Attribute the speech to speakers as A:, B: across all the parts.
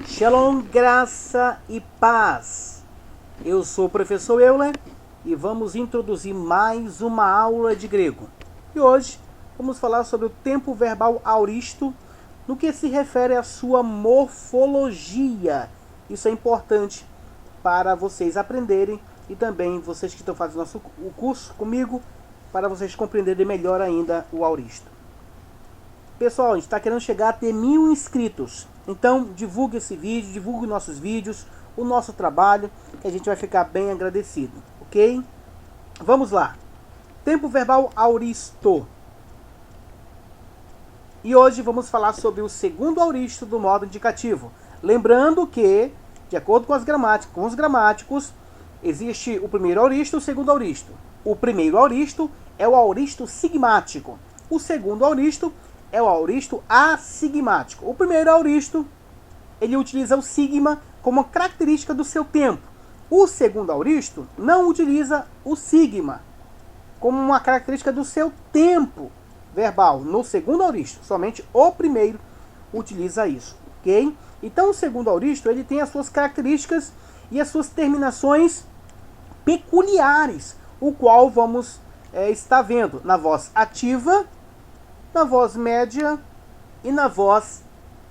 A: Shalom, graça e paz. Eu sou o professor Euler e vamos introduzir mais uma aula de grego. E hoje vamos falar sobre o tempo verbal auristo no que se refere à sua morfologia. Isso é importante para vocês aprenderem e também vocês que estão fazendo o curso comigo, para vocês compreenderem melhor ainda o auristo. Pessoal, a gente está querendo chegar a ter 1000 inscritos. Então, divulgue esse vídeo, divulgue nossos vídeos, o nosso trabalho, que a gente vai ficar bem agradecido, ok? Vamos lá. Tempo verbal auristo. E hoje vamos falar sobre o segundo auristo do modo indicativo. Lembrando que, de acordo com os gramáticos, existe o primeiro auristo e o segundo auristo. O primeiro auristo é o auristo sigmático. O segundo auristo é o auristo assigmático. O primeiro auristo, ele utiliza o sigma como característica do seu tempo. O segundo auristo não utiliza o sigma como uma característica do seu tempo verbal. No segundo auristo, somente o primeiro utiliza isso, ok? Então o segundo auristo, ele tem as suas características e as suas terminações peculiares, o qual vamos estar vendo na voz ativa, na voz média e na voz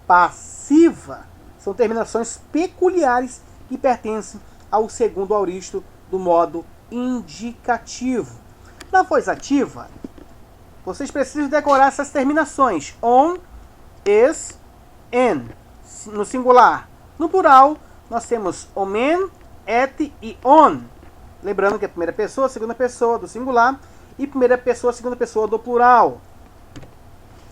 A: passiva. São terminações peculiares que pertencem ao segundo auristo do modo indicativo. Na voz ativa, vocês precisam decorar essas terminações: on, is, en, no singular. No plural, nós temos omen, et e on. Lembrando que é a primeira pessoa, segunda pessoa do singular e primeira pessoa, segunda pessoa do plural.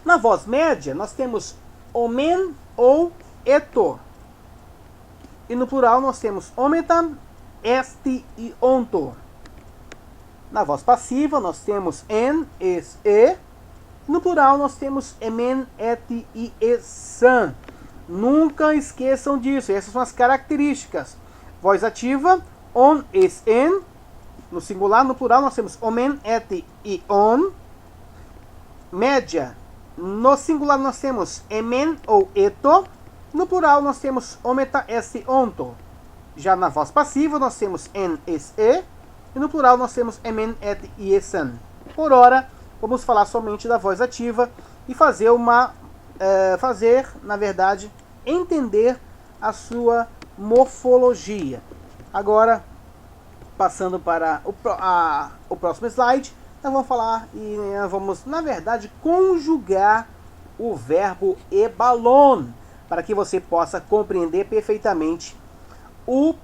A: Na voz média, nós temos omen ou eto. E no plural, nós temos ometam, este e onto. Na voz passiva, nós temos en, es, e. No plural, nós temos emen, et e esan. Nunca esqueçam disso. Essas são as características. Voz ativa, on, es, en. No singular, no plural, nós temos omen, et e on. Média. No singular nós temos emen ou eto. No plural nós temos ometa, este, onto. Já na voz passiva nós temos en, es, e. E no plural nós temos emen, et e esan. Por ora, vamos falar somente da voz ativa e fazer na verdade, entender a sua morfologia. Agora, passando para o próximo slide, nós vamos falar e vamos, na verdade, conjugar o verbo ebalon, para que você possa compreender perfeitamente o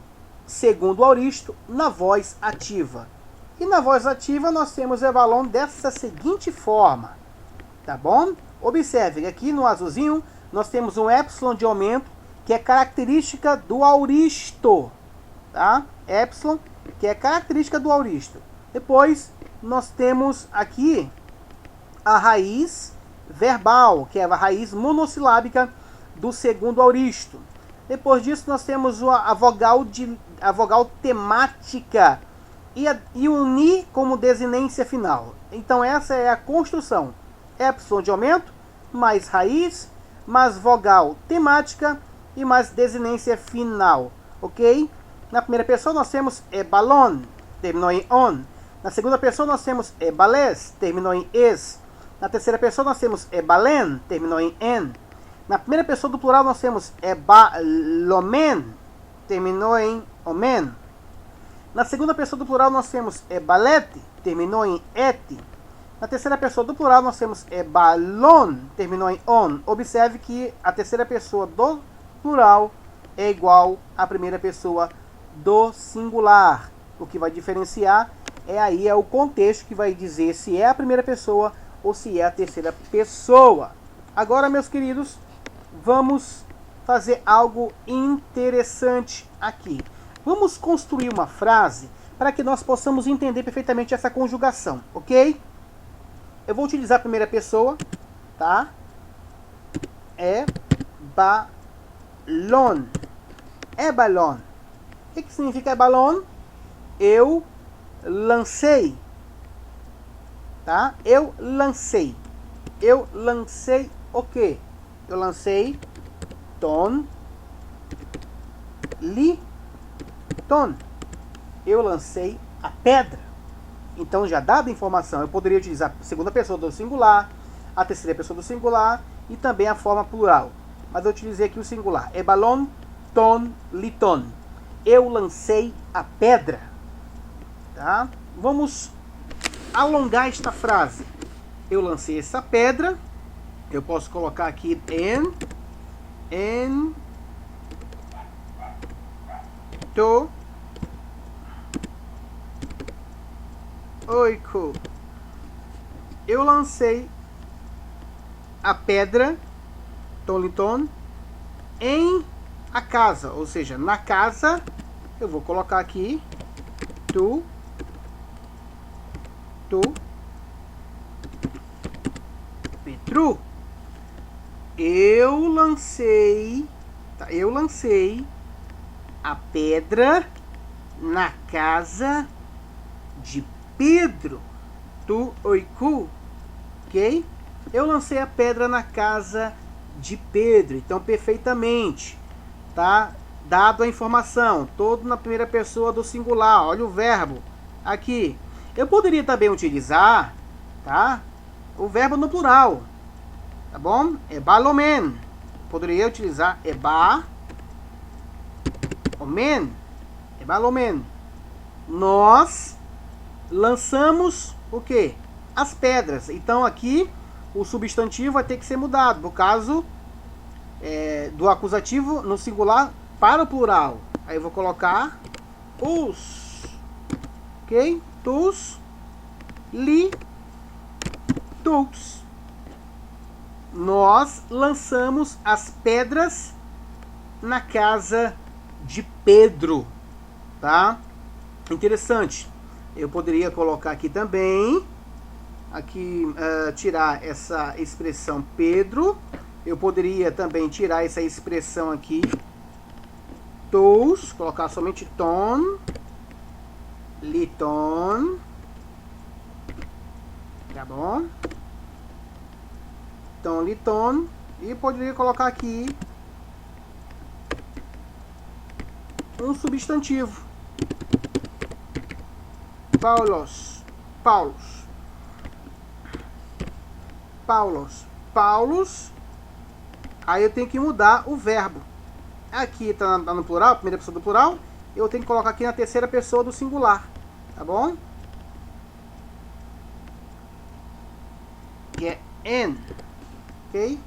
A: segundo auristo na voz ativa. E na voz ativa nós temos ebalon dessa seguinte forma, tá bom? Observe que aqui no azulzinho nós temos um epsilon de aumento, que é característica do auristo, tá? Epsilon, que é característica do auristo. Depois nós temos aqui a raiz verbal, que é a raiz monossilábica do segundo auristo. Depois disso nós temos a vogal temática e o ni como desinência final. Então essa é a construção: epsilon de aumento, mais raiz, mais vogal temática e mais desinência final, ok? Na primeira pessoa nós temos ebalon, terminou em on. Na segunda pessoa nós temos ebales, terminou em es. Na terceira pessoa nós temos ebalen, terminou em en. Na primeira pessoa do plural nós temos ebalomen, terminou em omen. Na segunda pessoa do plural nós temos ebalete, terminou em et. Na terceira pessoa do plural nós temos ebalon, terminou em on. Observe que a terceira pessoa do plural é igual à primeira pessoa do singular. O que vai diferenciar é o contexto que vai dizer se é a primeira pessoa ou se é a terceira pessoa. Agora, meus queridos, vamos fazer algo interessante aqui. Vamos construir uma frase para que nós possamos entender perfeitamente essa conjugação, ok? Eu vou utilizar a primeira pessoa, tá? Ebalon. Ebalon. O que significa ebalon? Eu lancei, tá? Eu lancei o quê? Eu lancei ton liton. Eu lancei a pedra. Então, já dada a informação, eu poderia utilizar a segunda pessoa do singular, a terceira pessoa do singular e também a forma plural. Mas eu utilizei aqui o singular. Ebalon ton liton. Eu lancei a pedra. Tá? Vamos alongar esta frase. Eu lancei essa pedra. Eu posso colocar aqui en to oiko. Eu lancei a pedra toliton em a casa, ou seja, na casa. Eu vou colocar aqui tu Petru. Eu lancei a pedra na casa de Pedro. Tu oiku. Ok? Eu lancei a pedra na casa de Pedro. Então, perfeitamente. Tá? Dado a informação. Todo na primeira pessoa do singular. Olha o verbo aqui. Eu poderia também utilizar, tá? O verbo no plural. Tá bom? Ebalomen. Poderia utilizar eba. Omen. Ebalomen. Nós lançamos o quê? As pedras. Então aqui o substantivo vai ter que ser mudado. No caso do acusativo no singular para o plural. Aí eu vou colocar os. Ok? Tus. Li. Tus. Nós lançamos as pedras na casa de Pedro. Tá? Interessante. Eu poderia colocar aqui também, tirar essa expressão Pedro. Eu poderia também tirar essa expressão aqui, tous, colocar somente ton, liton. Tá bom? Então, liton. E poderia colocar aqui um substantivo. Paulos. Aí eu tenho que mudar o verbo. Aqui tá no plural, primeira pessoa do plural. Eu tenho que colocar aqui na terceira pessoa do singular. Tá bom? Que é en. Ok?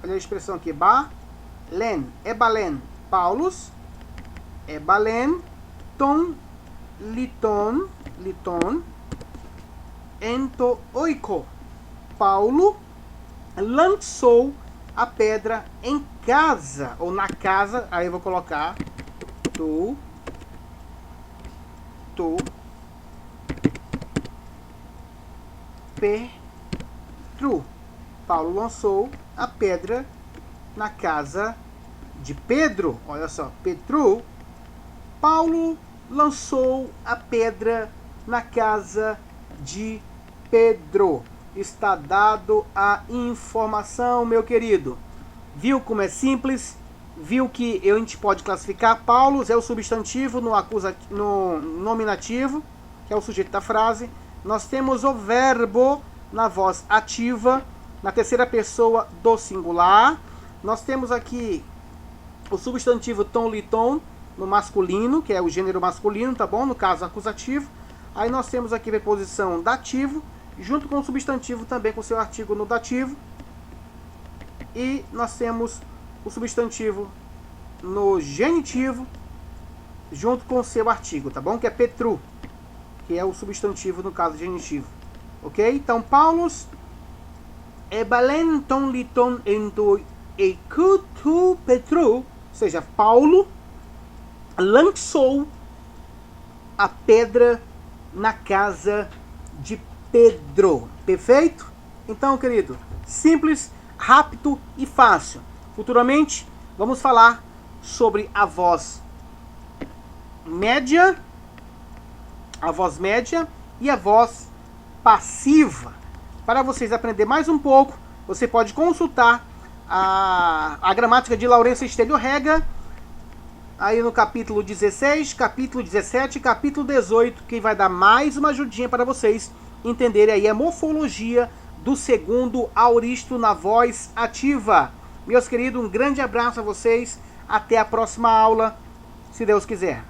A: Olha a expressão aqui. Ba-len. Ebalen. Paulus. Ebalen. Ton. Liton. Ento oiko. Paulo lançou a pedra em casa, ou na casa. Aí eu vou colocar tu Petru. Paulo lançou a pedra na casa de Pedro. Olha só, Petru. Paulo lançou a pedra na casa de Pedro. Está dado a informação, meu querido. Viu como é simples? Viu que a gente pode classificar? Paulos é o substantivo no nominativo, que é o sujeito da frase. Nós temos o verbo na voz ativa, na terceira pessoa do singular. Nós temos aqui o substantivo ton, liton, no masculino, que é o gênero masculino, tá bom? No caso, acusativo. Aí nós temos aqui a preposição dativo, junto com o substantivo também com seu artigo no dativo. E nós temos o substantivo no genitivo, junto com o seu artigo, tá bom? Que é Petru, que é o substantivo no caso genitivo. Ok? Então, Paulus ebalenton liton ento ekutu Petru, ou seja, Paulo lançou a pedra na casa de Pedro. Perfeito? Então, querido, simples, rápido e fácil. Futuramente, vamos falar sobre a voz média e a voz passiva. Para vocês aprenderem mais um pouco, você pode consultar a gramática de Laurence Stélio Rega, aí no capítulo 16, capítulo 17 e capítulo 18, que vai dar mais uma ajudinha para vocês entenderem aí a morfologia do segundo auristo na voz ativa. Meus queridos, um grande abraço a vocês. Até a próxima aula, se Deus quiser.